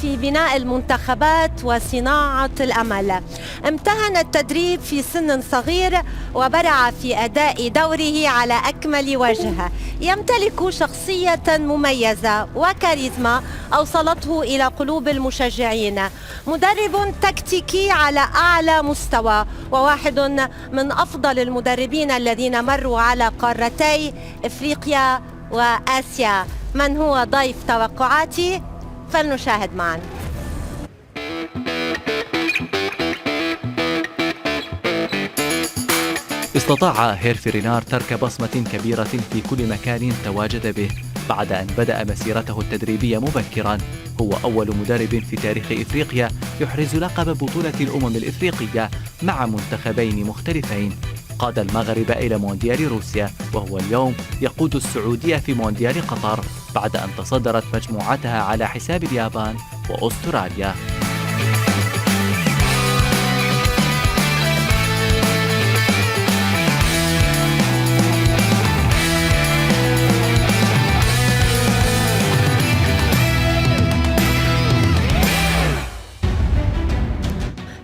في بناء المنتخبات وصناعة الأمل. امتهن التدريب في سن صغير وبرع في أداء دوره على أكمل وجه. يمتلك شخصية مميزة وكاريزما أوصلته إلى قلوب المشجعين. مدرب تكتيكي على أعلى مستوى وواحد من أفضل المدربين الذين مروا على قارتي إفريقيا وآسيا. من هو ضيف توقعاتي؟ فلنشاهد معا. استطاع هيرفي رينار ترك بصمة كبيرة في كل مكان تواجد به بعد أن بدأ مسيرته التدريبية مبكرا. هو أول مدرب في تاريخ إفريقيا يحرز لقب بطولة الأمم الإفريقية مع منتخبين مختلفين. قاد المغرب إلى مونديال روسيا، وهو اليوم يقود السعودية في مونديال قطر بعد أن تصدرت مجموعتها على حساب اليابان وأستراليا.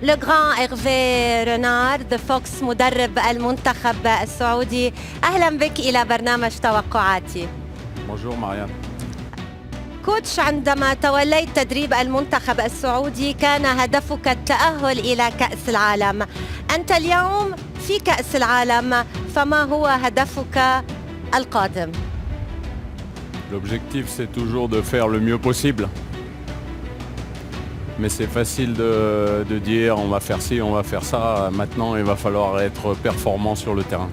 لو غران إيرفي رينار ذا فوكس مدرب المنتخب السعودي، أهلا بك إلى برنامج توقعاتي. بونجور ماريان. كوتش، عندما توليت تدريب المنتخب السعودي كان هدفك التأهل إلى كأس العالم. أنت اليوم في كأس العالم، فما هو هدفك القادم؟ L'objectif c'est toujours de faire le mieux possible. Mais c'est facile de dire on va faire ci, on va faire ça. Maintenant, il va falloir être performant sur le terrain.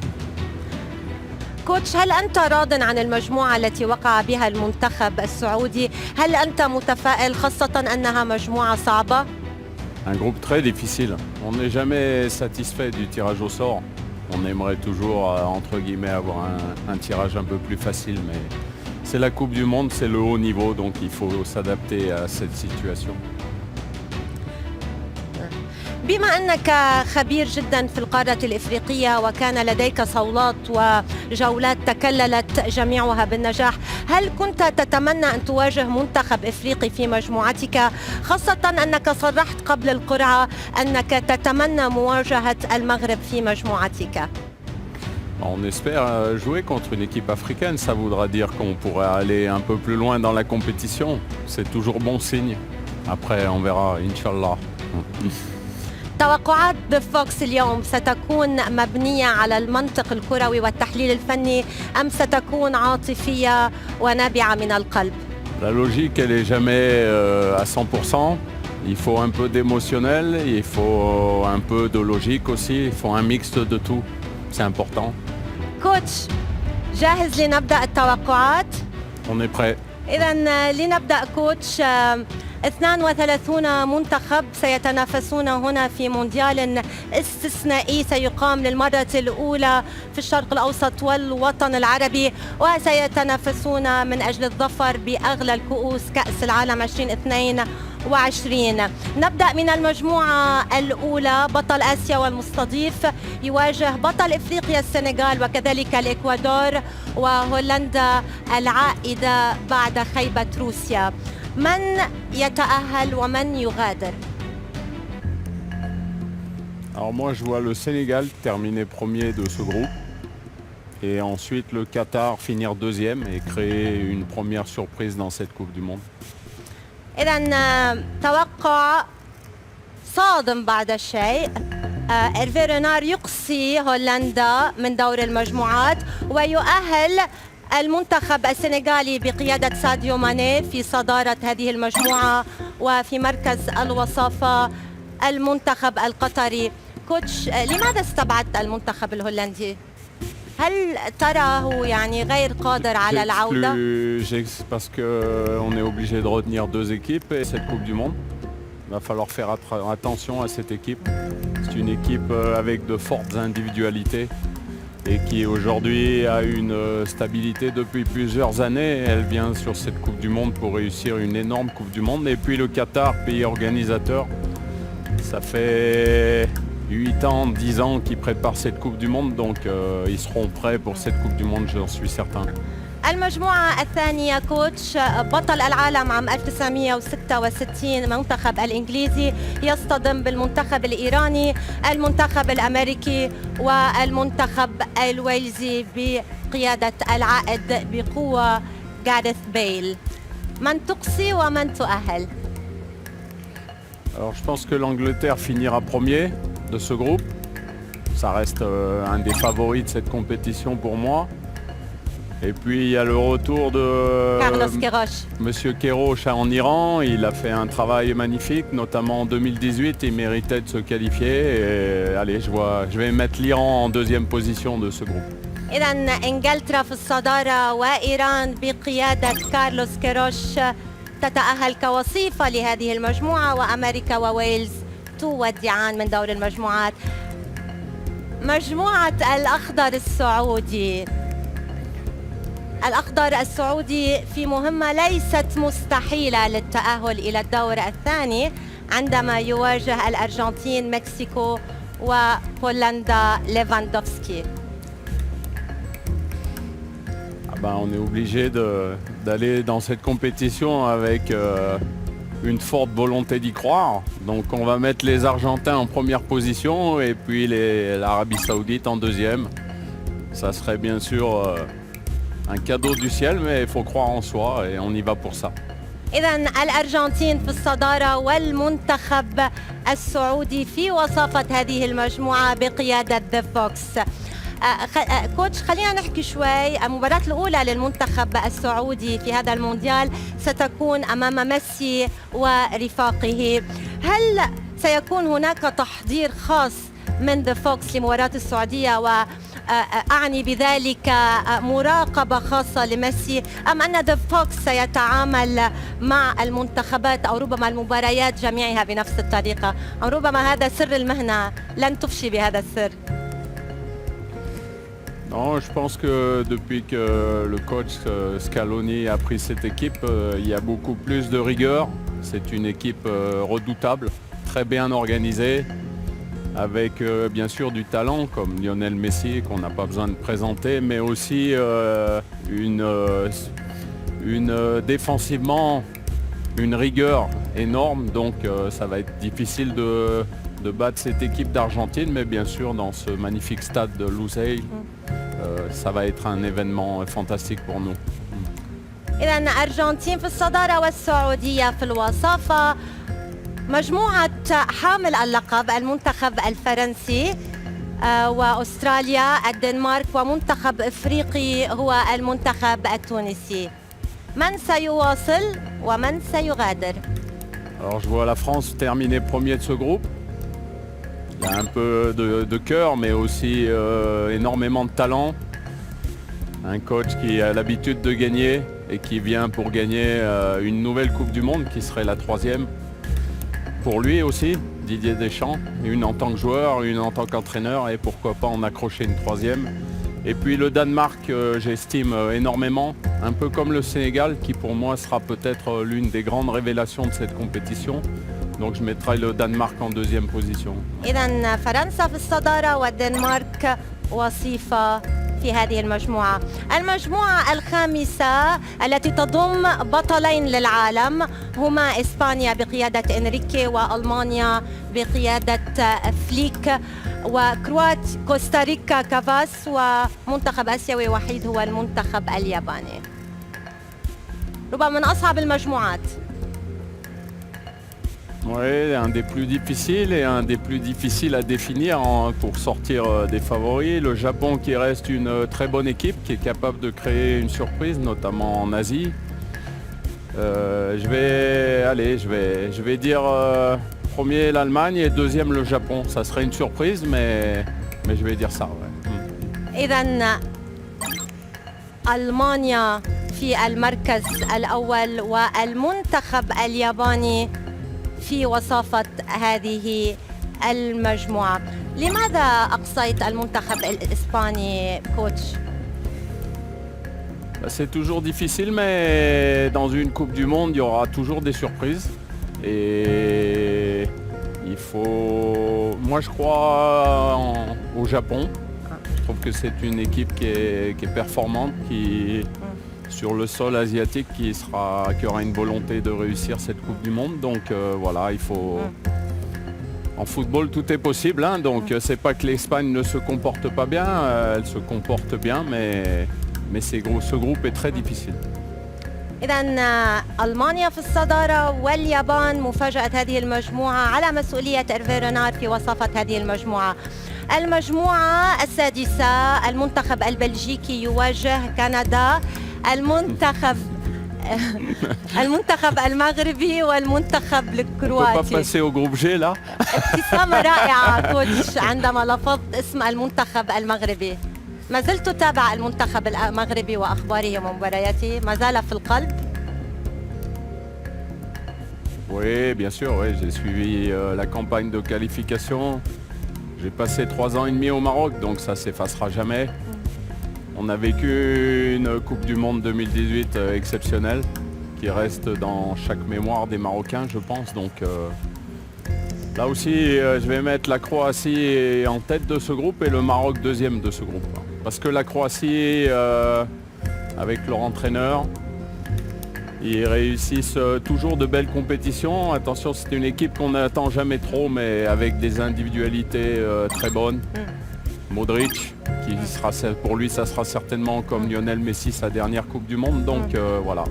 كوتش، هل أنت راض عن المجموعة التي وقع بها المنتخب السعودي؟ هل أنت متفائل خاصة أنها مجموعة صعبة؟ Un groupe très difficile. On n'est jamais satisfait du tirage au sort. On aimerait toujours, entre guillemets, avoir un tirage un peu plus facile. Mais c'est la Coupe du Monde, c'est le haut niveau. Donc il faut s'adapter à cette situation. بما أنك خبير جدا في القارة الإفريقية وكان لديك صولات وجولات تكللت جميعها بالنجاح، هل كنت تتمنى أن تواجه منتخب إفريقي في مجموعتك، خاصة أنك صرحت قبل القرعة أنك تتمنى مواجهة المغرب في مجموعتك؟ On espère jouer contre une équipe africaine, ça voudra dire qu'on pourrait aller un peu plus loin dans la compétition. C'est toujours bon signe. Après on verra, Inch'Allah. توقعات ذا فوكس اليوم ستكون مبنية على المنطق الكروي والتحليل الفني أم ستكون عاطفية ونابعة من القلب؟ La logique elle est jamais à 100%. Il faut un peu d'émotionnel, il faut un peu de logique aussi, il faut un mixte de tout. C'est important. كوتش، جاهز لنبدأ التوقعات؟ On est prêt. إذن لنبدأ كوتش. 32 منتخب سيتنافسون هنا في مونديال استثنائي سيقام للمرة الأولى في الشرق الأوسط والوطن العربي، وسيتنافسون من أجل الظفر بأغلى الكؤوس كأس العالم 2022. نبدأ من المجموعة الأولى. بطل آسيا والمستضيف يواجه بطل إفريقيا السنغال وكذلك الإكوادور وهولندا العائدة بعد خيبة روسيا. من يتأهل ومن يغادر؟ Alors moi je vois le Sénégal terminer premier de ce groupe et ensuite le Qatar finir deuxième et créer une première surprise dans cette Coupe du Monde. إذن توقع صادم بعد الشيء. إيرفي رينار يقصي هولندا من دور المجموعات ويؤهل المنتخب السنغالي بقيادة ساديو ماني في صدارة هذه المجموعة، وفي مركز الوصافة المنتخب القطري. كوتش، لماذا استبعدت المنتخب الهولندي؟ هل تراه يعني غير قادر على العودة؟ Parce qu'on est obligé de retenir deux équipes et cette Coupe du Monde. Il va falloir faire attention à cette équipe. C'est une équipe avec de fortes individualités et qui aujourd'hui a une stabilité depuis plusieurs années. Elle vient sur cette Coupe du Monde pour réussir une énorme Coupe du Monde. Et puis le Qatar, pays organisateur, ça fait 8 ans, 10 ans qu'ils préparent cette Coupe du Monde, donc ils seront prêts pour cette Coupe du Monde, j'en suis certain. المجموعة الثانية كوتش، بطل العالم عام 1966 المنتخب الإنجليزي يصطدم بالمنتخب الإيراني، المنتخب الأمريكي والمنتخب الويلزي بقيادة العائد بقوة جاريث بيل. من تقصي ومن تؤهل؟ Alors je pense que l'Angleterre finira premier de ce groupe. Ça reste un des favoris de cette compétition pour moi. Et puis il y a le retour de كارلوس كيروش. Monsieur Kéroche en Iran. Il a fait un travail magnifique, notamment en 2018. Il méritait de se qualifier. Et allez, je vais mettre l'Iran en deuxième position de ce groupe. إذا إنجلترا في الصدارة وإيران بقيادة كارلوس كيروش تتأهل كوصيفة لهذه المجموعة، وأمريكا وويلز تودعان من دور المجموعات. مجموعة الأخضر السعودي. الأخضر السعودي في مهمة ليست مستحيلة للتأهل إلى الدور الثاني عندما يواجه الأرجنتين، مكسيكو وبولندا ليفاندوفسكي. On est obligé d'aller dans cette compétition avec une forte volonté d'y croire. Donc on va mettre les Argentins en première position et puis l'Arabie Saoudite en deuxième. Ça serait bien sûr un cadeau du ciel, mais il faut croire en soi et on y va pour ça. إذا الأرجنتين في الصدارة والمنتخب السعودي في وصافة هذه المجموعة بقيادة ذا فوكس. كوتش، خلينا نحكي شوي. المباراة الأولى للمنتخب السعودي في هذا المونديال ستكون أمام ميسي ورفاقه. هل سيكون هناك تحضير خاص من ذا فوكس لمباراة السعودية، وأعني بذلك مراقبة خاصة لميسي، أم أن ذا فوكس سيتعامل مع المنتخبات أو ربما المباريات جميعها بنفس الطريقة؟ أو ربما هذا سر المهنة، لن تفشي بهذا السر. Non, je pense que depuis que le coach Scaloni a pris cette équipe, il y a beaucoup plus de rigueur. C'est une équipe redoutable, très bien organisée, avec bien sûr du talent comme Lionel Messi qu'on n'a pas besoin de présenter, mais aussi défensivement une rigueur énorme. Donc ça va être difficile de battre cette équipe d'Argentine, mais bien sûr dans ce magnifique stade de Lusail. Ça va être un événement fantastique pour nous. إذا الأرجنتين في الصدارة والسعودية في الوصافة. مجموعة حامل اللقب المنتخب الفرنسي وأستراليا، الدنمارك، ومنتخب إفريقي هو المنتخب التونسي. من سيواصل ومن سيغادر؟ Alors je vois la France terminer premier de ce groupe. Il y a un peu de cœur, mais aussi énormément de talent. Un coach qui a l'habitude de gagner et qui vient pour gagner une nouvelle Coupe du Monde, qui serait la 3e. Pour lui aussi, Didier Deschamps, une en tant que joueur, une en tant qu'entraîneur, et pourquoi pas en accrocher une 3e. Et puis le Danemark, j'estime énormément, un peu comme le Sénégal, qui pour moi sera peut-être l'une des grandes révélations de cette compétition. Donc je mettrai le Danemark en deuxième position. إذا فرنسا في الصدارة والدنمارك وصيفة في هذه المجموعة. المجموعة الخامسة التي تضم بطلين للعالم هما إسبانيا بقيادة إنريكي وألمانيا بقيادة فليك كوستاريكا كافاس، ومنتخب آسيوي وحيد هو المنتخب الياباني. ربما من أصعب المجموعات. Oui, un des plus difficiles et un des plus difficiles à définir pour sortir des favoris. Le Japon qui reste une très bonne équipe, qui est capable de créer une surprise, notamment en Asie. Je vais dire premier l'Allemagne et deuxième le Japon. Ça serait une surprise, mais je vais dire ça. Ouais. إذن ألمانيا في المركز الأول والمنتخب الياباني في وصافة هذه المجموعة. لماذا أقصيت المنتخب الإسباني كوتش؟ C'est toujours difficile, mais dans une Coupe du Monde, il y aura toujours des surprises. Et il faut... Moi, je crois au Japon. Je trouve que c'est une équipe qui est performante, sur le sol asiatique qui aura une volonté de réussir cette Coupe du Monde. Donc voilà, il faut... En football, tout est possible, hein, donc c'est pas que l'Espagne ne se comporte pas bien, elle se comporte bien, mais ce groupe est très difficile. إذا ألمانيا في الصدارة واليابان مفاجأة هذه المجموعة على مسؤولية إيرفي رينار في وصافة هذه المجموعة. المجموعة السادسة المنتخب البلجيكي يواجه كندا، المنتخب المغربي والمنتخب الكرواتي. ابتسامة رائعة كوتش عندما لفظت اسم المنتخب المغربي. ما زلت أتابع المنتخب المغربي وأخباره ومبارياته، ما زال في القلب. Oui, bien sûr, oui, j'ai suivi la campagne de qualification. J'ai passé 3 ans et demi au Maroc, donc ça s'effacera jamais. On a vécu une Coupe du Monde 2018 exceptionnelle qui reste dans chaque mémoire des Marocains, je pense. Donc là aussi, je vais mettre la Croatie en tête de ce groupe et le Maroc deuxième de ce groupe. Parce que la Croatie, avec leur entraîneur, ils réussissent toujours de belles compétitions. Attention, c'est une équipe qu'on n'attend jamais trop, mais avec des individualités très bonnes. Modric, qui sera, pour lui, ça sera certainement comme Lionel Messi, sa dernière Coupe du Monde. Donc voilà.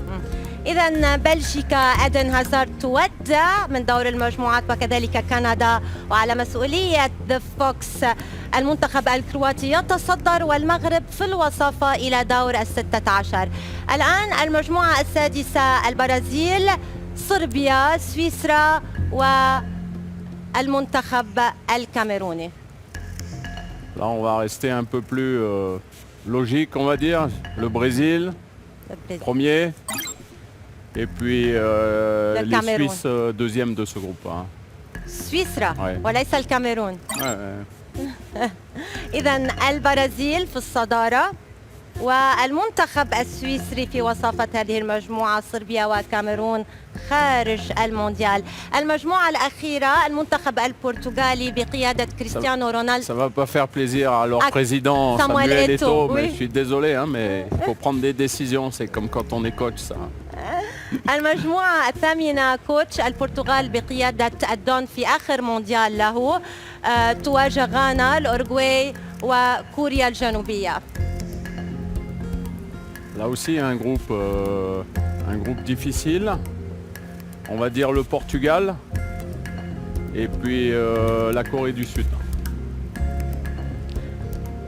إذا بلجيكا إيدن هازارد تودع من دور المجموعات وكذلك كندا، وعلى مسؤولية ذا فوكس المنتخب الكرواتي يتصدر والمغرب في الوصافة إلى دور ال16. الآن المجموعة السادسة البرازيل، صربيا، سويسرا والمنتخب الكاميروني. Là, on va rester un peu plus logique, on va dire. Le Brésil, premier. Et puis les Suisses, deuxième de ce groupe. Hein. سويسرا وليس الكاميرون. إذن البرازيل في الصدارة والمنتخب السويسري في وصافة هذه المجموعة، صربيا والكاميرون خارج المونديال. المجموعة الأخيرة المنتخب البرتغالي بقيادة كريستيانو رونالدو. Ça va pas faire plaisir à leur président Samuel Eto'o, mais je suis désolé, hein, mais il faut prendre des décisions, c'est comme quand on est coach, ça. المجموعة الثامنة كوتش البرتغال بقيادة الدون في آخر مونديال له تواجه غانا، الأورغواي وكوريا الجنوبية. Là aussi un groupe difficile. On va dire le Portugal et puis la Corée du Sud.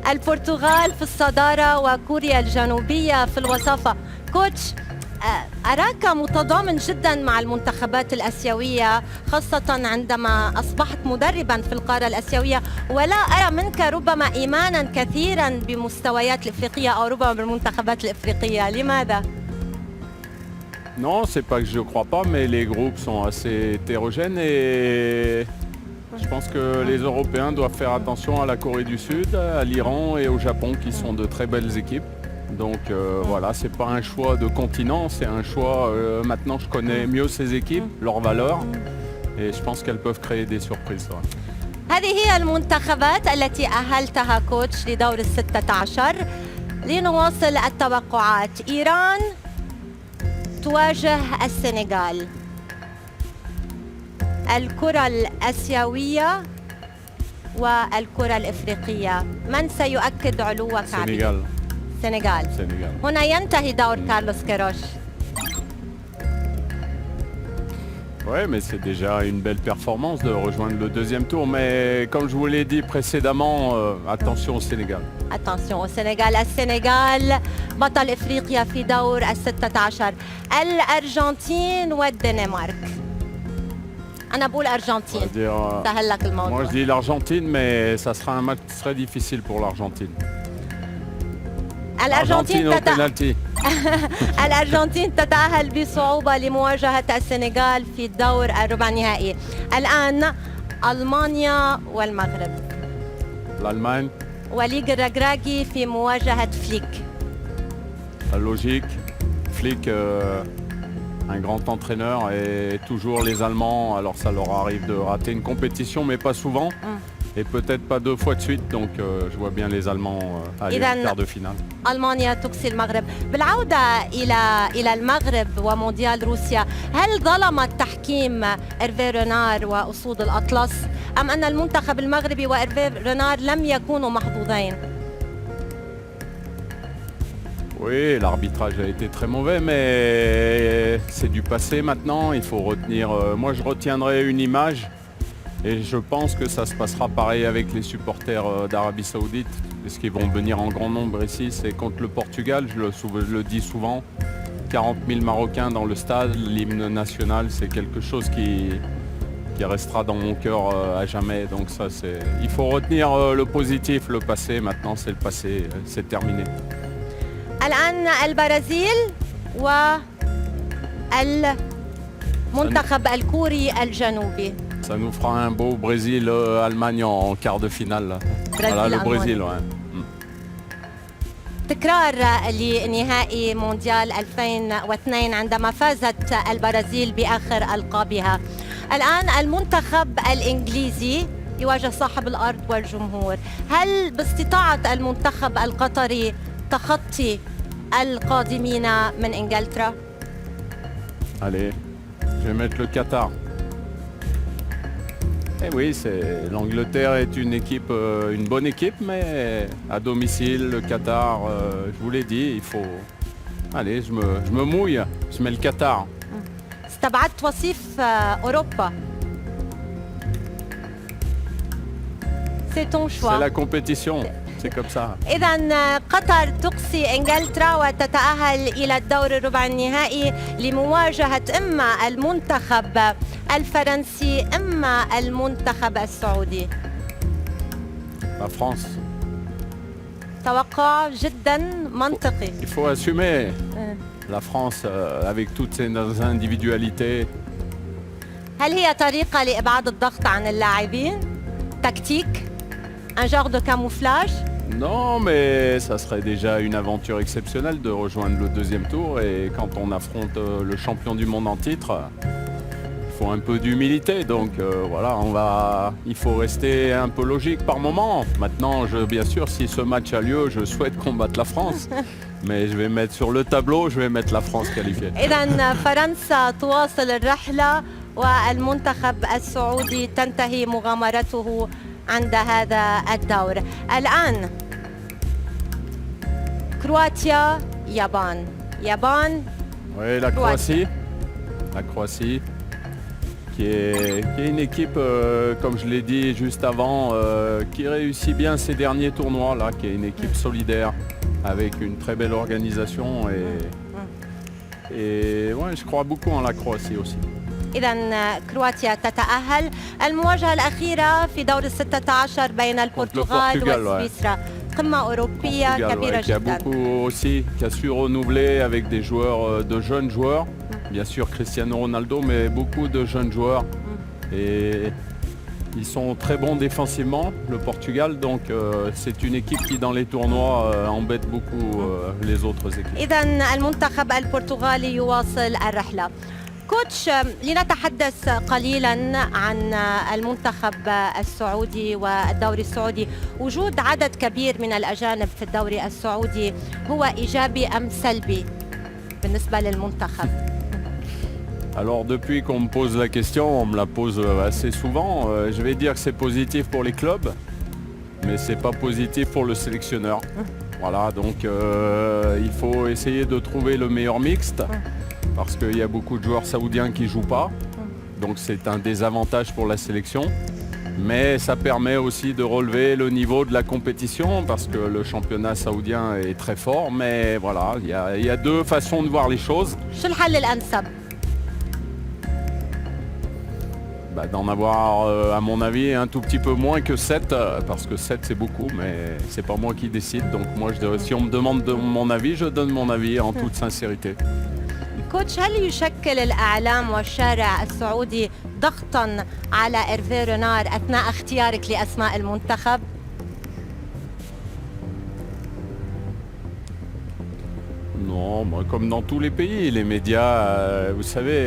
البرتغال في الصدارة وكوريا الجنوبية في الوصافة. كوتش أراك متضامن جدا مع المنتخبات الآسيوية، خاصة عندما أصبحت مدربا في القارة الآسيوية، ولا أرى منك ربما إيمانا كثيرا بمستويات الإفريقية أو ربما بالمنتخبات الإفريقية، لماذا؟ Non, c'est pas que je ne crois pas, mais les groupes sont assez hétérogènes et je pense que les Européens doivent faire attention à la Corée du Sud, à l'Iran et au Japon qui sont de très belles équipes. Donc voilà, c'est pas un choix de continent, c'est un choix, maintenant je connais mieux ces équipes, leurs valeurs, et je pense qu'elles peuvent créer des surprises. Ouais. هذه هي المنتخبات التي أهلتها كوتش لدور ال16. لنواصل التوقعات. إيران تواجه السنغال. الكرة الآسيوية والكرة الإفريقية، من سيؤكد علوك عليه؟ السنغال. هنا ينتهي دور كارلوس كيروش. Oui, mais c'est déjà une belle performance de rejoindre le deuxième tour. Mais comme je vous l'ai dit précédemment, attention au Sénégal. Attention au Sénégal. السنغال بطل إفريقيا في دور ال16. الأرجنتين والدنمارك. أنا بقول أرجنتين. سهل لك الموضوع. Moi je dis l'Argentine, mais ça sera un match très difficile pour l'Argentine. الأرجنتين تتأهل بصعوبة لمواجهة السنغال في الدور الربع النهائي. الآن ألمانيا والمغرب. L'Allemagne. وليج الرجراجي في مواجهة فليك. La logique. Flick, un grand entraîneur, et toujours les Allemands, alors ça leur arrive de rater une compétition, mais pas souvent. Et peut-être pas 2 fois de suite, donc je vois bien les Allemands aller en quart de finale. ألمانيا تقصي المغرب. بالعودة إلى المغرب ومونديال روسيا، هل ظلم التحكيم إيرفي رينار وأسود الأطلس، أم أن المنتخب المغربي وإيرفي رينار لم يكونوا محظوظين؟ Oui, l'arbitrage a été très mauvais, mais c'est du passé maintenant. Il faut retenir. Moi, je retiendrai une image, et je pense que ça se passera pareil avec les supporters d'Arabie Saoudite, parce qu'ils vont venir en grand nombre ici. C'est contre le Portugal, je le dis souvent. 40 000 Marocains dans le stade, l'hymne national, c'est quelque chose qui restera dans mon cœur à jamais. Donc ça, il faut retenir le positif, le passé. Maintenant, c'est le passé, c'est terminé. الآن البرازيل والمنتخب الكوري الجنوبي. Ça nous fera un beau Brésil-Allemagne en quart de finale. Voilà le Brésil, ouais. تكرار لنهائي مونديال 2002 عندما فازت البرازيل بآخر ألقابها. الآن المنتخب الإنجليزي يواجه صاحب الأرض والجمهور. هل باستطاعة المنتخب القطري تخطي القادمين من إنجلترا؟ Allez, je vais mettre le Qatar. Et oui, l'Angleterre est une bonne équipe, mais à domicile, le Qatar, je vous l'ai dit, il faut... Allez, je me mouille, je mets le Qatar. استبعدت وصيف أوروبا. C'est ton choix. C'est la compétition, c'est comme ça. إذا قطر تقصي إنجلترا وتتأهل إلى الدور الربع النهائي لمواجهة إما المنتخب الفرنسي إما المنتخب السعودي. La France. توقع جدا منطقي. Il faut assumer. La France avec toutes ses individualités. هل هي طريقة لإبعاد الضغط عن اللاعبين؟ تكتيك؟ Un genre de camouflage? Non, mais ça serait déjà une aventure exceptionnelle de rejoindre le deuxième tour. Et quand on affronte le champion du monde en titre, il faut un peu d'humilité. Donc voilà, il faut rester un peu logique par moment. Maintenant, bien sûr, si ce match a lieu, je souhaite combattre la France. Mais je vais mettre sur le tableau, je vais mettre la France qualifiée. إذا فرنسا تواصل الرحلة والمنتخب السعودي تنتهي مغامرته عند هذا الدور. الآن كرواتيا يابان. Oui, la Croatie. La Croatie qui est une équipe, comme je l'ai dit juste avant, qui réussit bien ces derniers tournois là, qui est une équipe solidaire avec une très belle organisation et ouais, je crois beaucoup en la Croatie aussi. إذا كرواتيا تتأهل. المواجهة الأخيرة في دور 16 بين البرتغال وسويسرا. قمة أوروبية كبيرة qui a جدا. beaucoup aussi, qui a su renouveler avec des joueurs, de jeunes joueurs. Bien sûr Cristiano Ronaldo, mais beaucoup de jeunes joueurs. Et ils sont très bons défensivement, le Portugal. Donc c'est une équipe qui dans les tournois embête beaucoup les autres équipes. إذا المنتخب البرتغالي يواصل الرحلة. كوتش، لنتحدث قليلا عن المنتخب السعودي والدوري السعودي. وجود عدد كبير من الأجانب في الدوري السعودي هو إيجابي أم سلبي بالنسبة للمنتخب؟ Alors depuis qu'on me pose la question, on me la pose assez souvent, je vais dire que c'est positif pour les clubs, mais c'est pas positif pour le sélectionneur. Voilà, donc il faut essayer de trouver le meilleur mixte. Parce qu'il y a beaucoup de joueurs saoudiens qui ne jouent pas. Donc c'est un désavantage pour la sélection. Mais ça permet aussi de relever le niveau de la compétition parce que le championnat saoudien est très fort. Mais voilà, il y a deux façons de voir les choses. شو الحل الأنسب؟ D'en avoir, à mon avis, un tout petit peu moins que 7, parce que 7 c'est beaucoup, mais c'est pas moi qui décide. Donc moi, si on me demande mon avis, je donne mon avis en toute sincérité. كوتش، هل يشكل الإعلام والشارع السعودي ضغطاً على إيرفي رينار أثناء اختيارك لأسماء المنتخب؟ Non, moi, comme dans tous les pays, les médias, vous savez,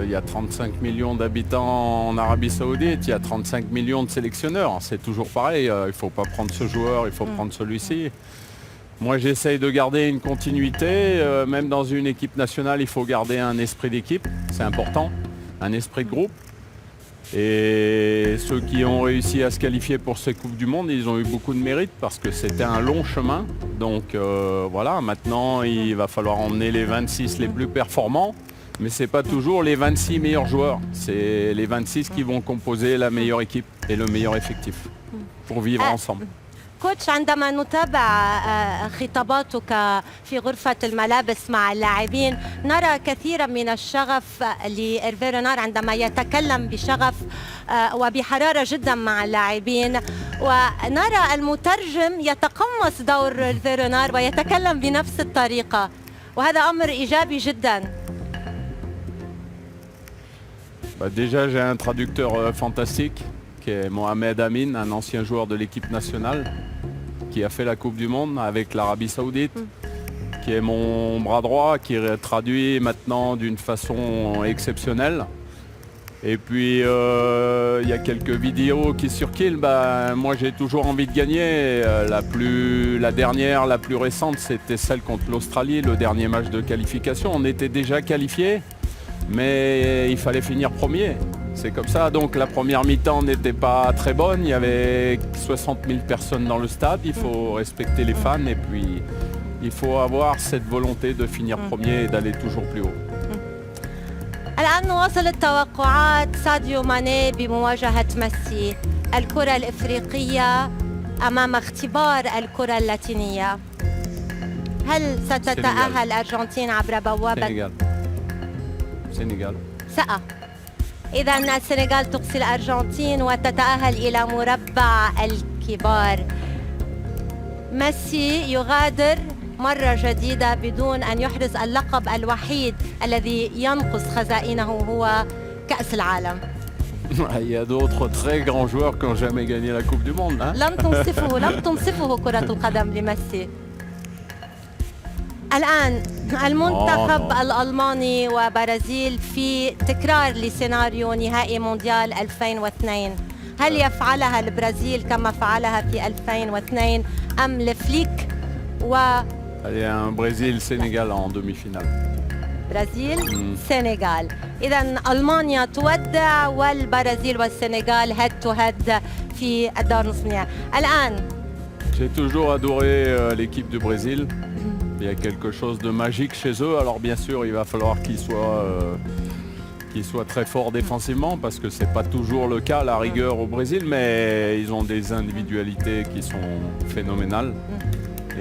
il y a 35 millions d'habitants en Arabie Saoudite, il y a 35 millions de sélectionneurs. C'est toujours pareil, il ne faut pas prendre ce joueur, il faut prendre celui-ci. Moi, j'essaye de garder une continuité. Même dans une équipe nationale, il faut garder un esprit d'équipe, c'est important, un esprit de groupe. Et ceux qui ont réussi à se qualifier pour ces Coupes du Monde, ils ont eu beaucoup de mérite parce que c'était un long chemin. Donc voilà, maintenant il va falloir emmener les 26 les plus performants. Mais ce n'est pas toujours les 26 meilleurs joueurs. C'est les 26 qui vont composer la meilleure équipe et le meilleur effectif pour vivre ensemble. كوتش، عندما نتابع خطاباتك في غرفة الملابس مع اللاعبين نرى كثيرا من الشغف لإيرفي رينار عندما يتكلم بشغف وبحرارة جدا مع اللاعبين، ونرى المترجم يتقمص دور إيرفي رينار ويتكلم بنفس الطريقة، وهذا أمر إيجابي جدا. Déjà, j'ai un traducteur fantastique qui est Mohamed Amin, un ancien joueur de l'équipe nationale qui a fait la Coupe du Monde avec l'Arabie Saoudite, qui est mon bras droit, qui traduit maintenant d'une façon exceptionnelle. Et puis il y a quelques vidéos qui circulent. Moi j'ai toujours envie de gagner. La dernière, la plus récente, c'était celle contre l'Australie, le dernier match de qualification. On était déjà qualifiés, mais il fallait finir premier. C'est comme ça, donc la première mi-temps n'était pas très bonne, il y avait 60 000 personnes dans le stade, il faut respecter les fans et puis il faut avoir cette volonté de finir premier et d'aller toujours plus haut. الآن وصلت توقعات ساديو ماني بمواجهة ميسي، الكرة الإفريقية أمام اختبار الكرة اللاتينية. هل ستتأهل الأرجنتين عبر بوابة Sénégal. إذا السنغال تقصي الأرجنتين وتتأهل إلى مربع الكبار. ميسي يغادر مرة جديدة بدون أن يحرز اللقب الوحيد الذي ينقص خزائنه هو كأس العالم. Il y a d'autres très grands joueurs qui n'ont jamais gagné la Coupe du Monde. Hein? لم تنصفه كرة القدم لميسي. الآن المنتخب الألماني وبرازيل في تكرار لسيناريو نهائي مونديال 2002. هل يفعلها البرازيل كما فعلها في 2002 أم لفليك Allez, un Brésil-Sénégal en demi-finale. برازيل سنغال. إذا ألمانيا تودع والبرازيل والسنغال هيد تو هيد في الدور نصف النهائي. الآن J'ai toujours adoré l'équipe du Brésil. Il y a quelque chose de magique chez eux. Alors bien sûr, il va falloir qu'ils soient très forts défensivement parce que c'est pas toujours le cas à la rigueur au Brésil, mais ils ont des individualités qui sont phénoménales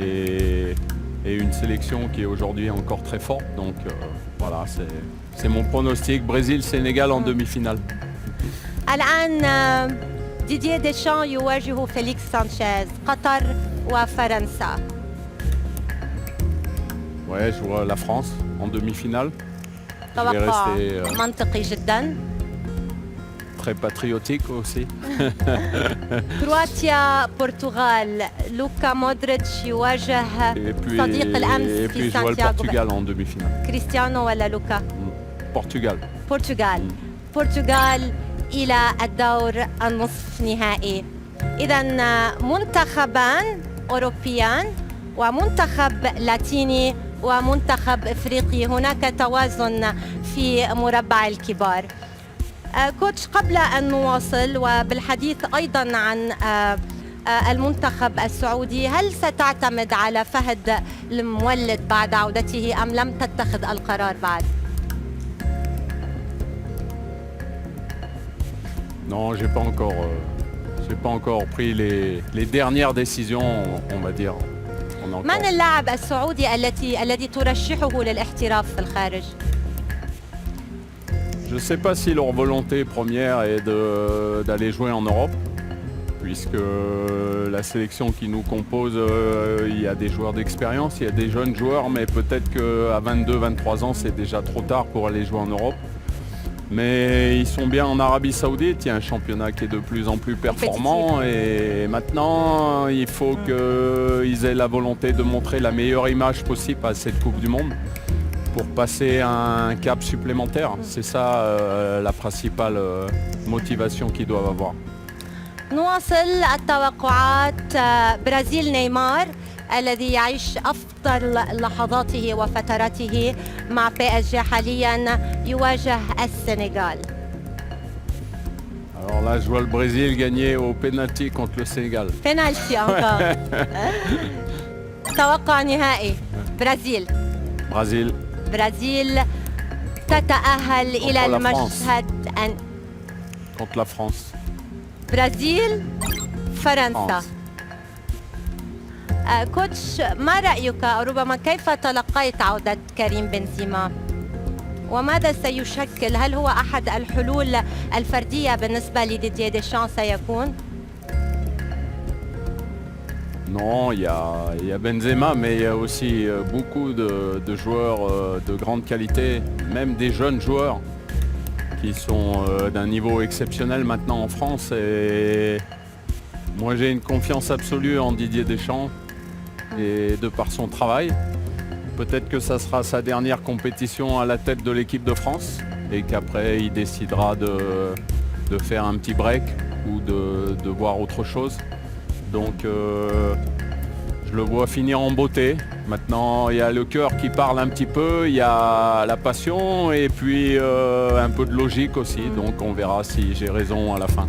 et une sélection qui est aujourd'hui encore très forte. Donc voilà, c'est mon pronostic Brésil-Sénégal en demi-finale. الآن ديدييه ديشان يواجه فيليكس سانشيز، قطر وفرنسا. Ouais, je vois la France en demi-finale. توقع منطقي جدا. Très patriotique aussi. كرواتيا برتغال، لوكا مودريتش يواجه صديق الأمس في je vois le سانتياغو. Portugal en demi-finale. كريستيانو ولا لوكا؟ Portugal. برتغال إلى الدور النصف نهائي. إذا منتخبان أوروبيان ومنتخب لاتيني ومنتخب إفريقي، هناك توازن في مربع الكبار. كوتش، قبل أن نواصل وبالحديث أيضا عن المنتخب السعودي، هل ستعتمد على فهد المولد بعد عودته أم لم تتخذ القرار بعد؟ Non, j'ai pas encore pris les dernières décisions, on va dire. من اللاعب السعودي الذي ترشحه للاحتراف في الخارج؟ Je ne sais pas si leur volonté première est d'aller jouer en Europe, puisque la sélection qui nous compose, il y a des joueurs d'expérience, il y a des jeunes joueurs, mais peut-être qu'à 22-23 ans, c'est déjà trop tard pour aller jouer en Europe. Mais ils sont bien en Arabie Saoudite, il y a un championnat qui est de plus en plus performant et maintenant il faut qu'ils aient la volonté de montrer la meilleure image possible à cette Coupe du Monde pour passer un cap supplémentaire. C'est ça la principale motivation qu'ils doivent avoir. نواصل التوقعات. برازيل نيمار الذي يعيش أفضل لحظاته وفتراته مع PSG حاليا يواجه السنغال. Alors là, je vois le Brésil gagner au penalty contre le Sénégal. بينالتي encore. توقع نهائي. برازيل. برازيل تتأهل إلى المشهد contre la France. برازيل فرنسا. كوتش، ما رأيك أو ربما كيف تلقيت عودة كريم بنزيما؟ وماذا سيشكل؟ هل هو أحد الحلول الفردية بالنسبة لديدييه ديشان سيكون؟ Non, il y a Benzema, mais il y a aussi beaucoup de joueurs de grande qualité, même des jeunes joueurs qui sont d'un niveau exceptionnel maintenant en France. Et moi, j'ai une confiance absolue en Didier Deschamps et de par son travail. Peut-être que ça sera sa dernière compétition à la tête de l'équipe de France et qu'après, il décidera de faire un petit break ou de voir autre chose. Donc je le vois finir en beauté. Maintenant, il y a le cœur qui parle un petit peu, il y a la passion et puis un peu de logique aussi. Donc on verra si j'ai raison à la fin.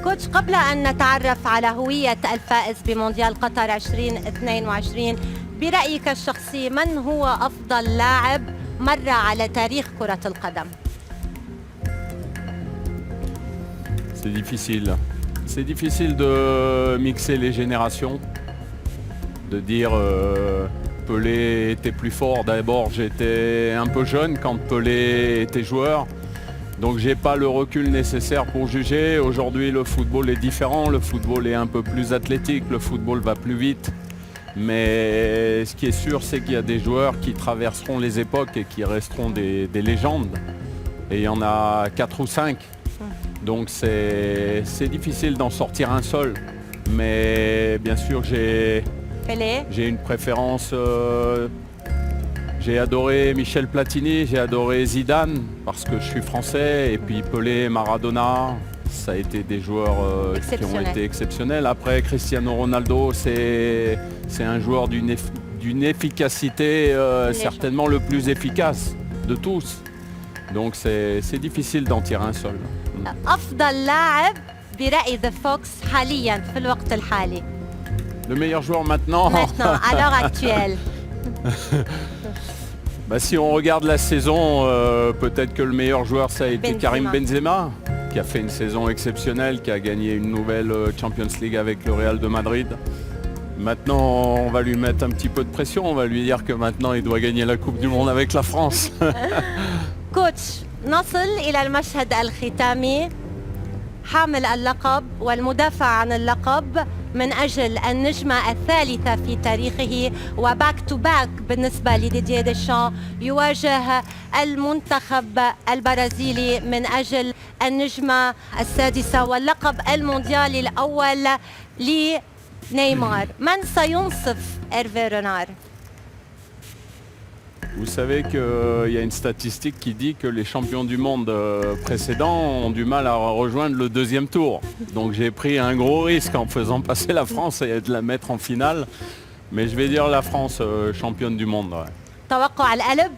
كوتش، قبل أن نتعرف على هوية الفائز بمونديال قطر 2022، برأيك الشخصي من هو أفضل لاعب مر على تاريخ كرة القدم؟ C'est difficile. C'est difficile de mixer les générations, de dire Pelé était plus fort. D'abord, j'étais un peu jeune quand Pelé était joueur, donc j'ai pas le recul nécessaire pour juger. Aujourd'hui, le football est différent, le football est un peu plus athlétique, le football va plus vite. Mais ce qui est sûr, c'est qu'il y a des joueurs qui traverseront les époques et qui resteront des légendes. Et il y en a 4 ou 5. Donc c'est difficile d'en sortir un seul. Mais bien sûr, j'ai une préférence. J'ai adoré Michel Platini, j'ai adoré Zidane parce que je suis français. Et puis Pelé, Maradona, ça a été des joueurs qui ont été exceptionnels. Après, Cristiano Ronaldo, c'est un joueur d'une efficacité certainement le plus efficace de tous. Donc c'est difficile d'en tirer un seul. أفضل لاعب برأي The Fox حاليا في الوقت الحالي. Le meilleur joueur maintenant. Maintenant, à l'heure actuelle. Bah, si on regarde la saison, peut-être que le meilleur joueur ça a été Karim Benzema, qui a fait une saison exceptionnelle, qui a gagné une nouvelle Champions League avec le Real de Madrid. Maintenant, on va lui mettre un petit peu de pression, on va lui dire que maintenant il doit gagner la Coupe du Monde avec la France. كوتش، نصل إلى المشهد الختامي. حامل اللقب والمدافع عن اللقب من أجل النجمة الثالثة في تاريخه وباك تو باك بالنسبة لديدييه ديشان يواجه المنتخب البرازيلي من أجل النجمة السادسة واللقب المونديالي الأول لنيمار. من سينصف إيرفي رينار؟ Vous savez qu'il y a une statistique qui dit que les champions du monde précédents ont du mal à rejoindre le deuxième tour. Donc j'ai pris un gros risque en faisant passer la France et de la mettre en finale. Mais je vais dire la France championne du monde. Ouais. توقع القلب؟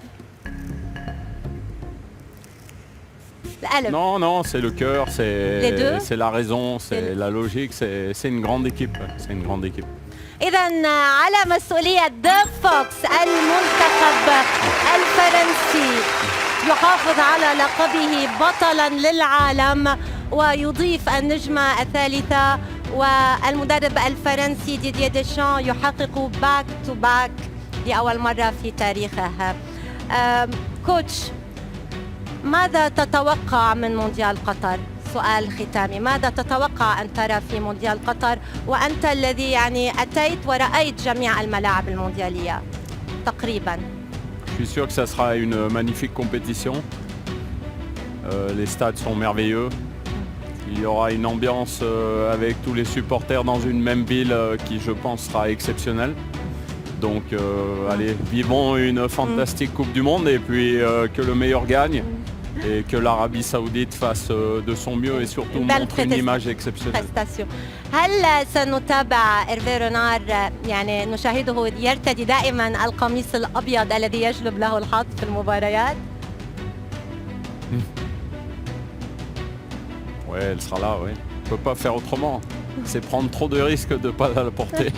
Non, non, c'est le cœur, c'est la raison, c'est la logique, c'est une grande équipe. C'est une grande équipe. إذا على مسؤولية ذا فوكس المنتخب الفرنسي يحافظ على لقبه بطلا للعالم ويضيف النجمة الثالثة، والمدرب الفرنسي ديدييه ديشان يحقق باك تو باك لأول مرة في تاريخه. كوتش، ماذا تتوقع من مونديال قطر؟ سؤال ختامي، ماذا تتوقع أن ترى في مونديال قطر وأنت الذي يعني أتيت ورأيت جميع الملاعب المونديالية تقريبا؟ Je suis sûr que ça sera une magnifique compétition. Les stades sont merveilleux. Il y aura une ambiance avec tous les supporters dans une même ville qui, je pense, sera exceptionnelle. Donc, allez, vivons une fantastique Coupe du Monde et puis que le meilleur gagne et que l'Arabie Saoudite fasse de son mieux et surtout montre une image exceptionnelle. هل سنتابع إيرفي رونار يعني نشاهده يرتدي دائما القميص الأبيض الذي يجلب له الحظ في المباريات؟ Oui, elle sera là, oui. On ne peut pas faire autrement. C'est prendre trop de risques de ne pas la porter.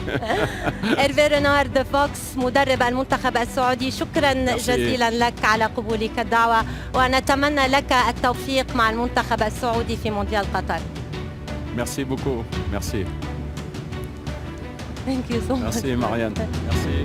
إيرفي رونار دو فوكس مدرب المنتخب السعودي، شكرا جزيلا لك على قبولك الدعوة ونتمنى لك التوفيق مع المنتخب السعودي في مونديال قطر. Merci beaucoup. Merci. Thank you so much. Merci Marianne. Merci.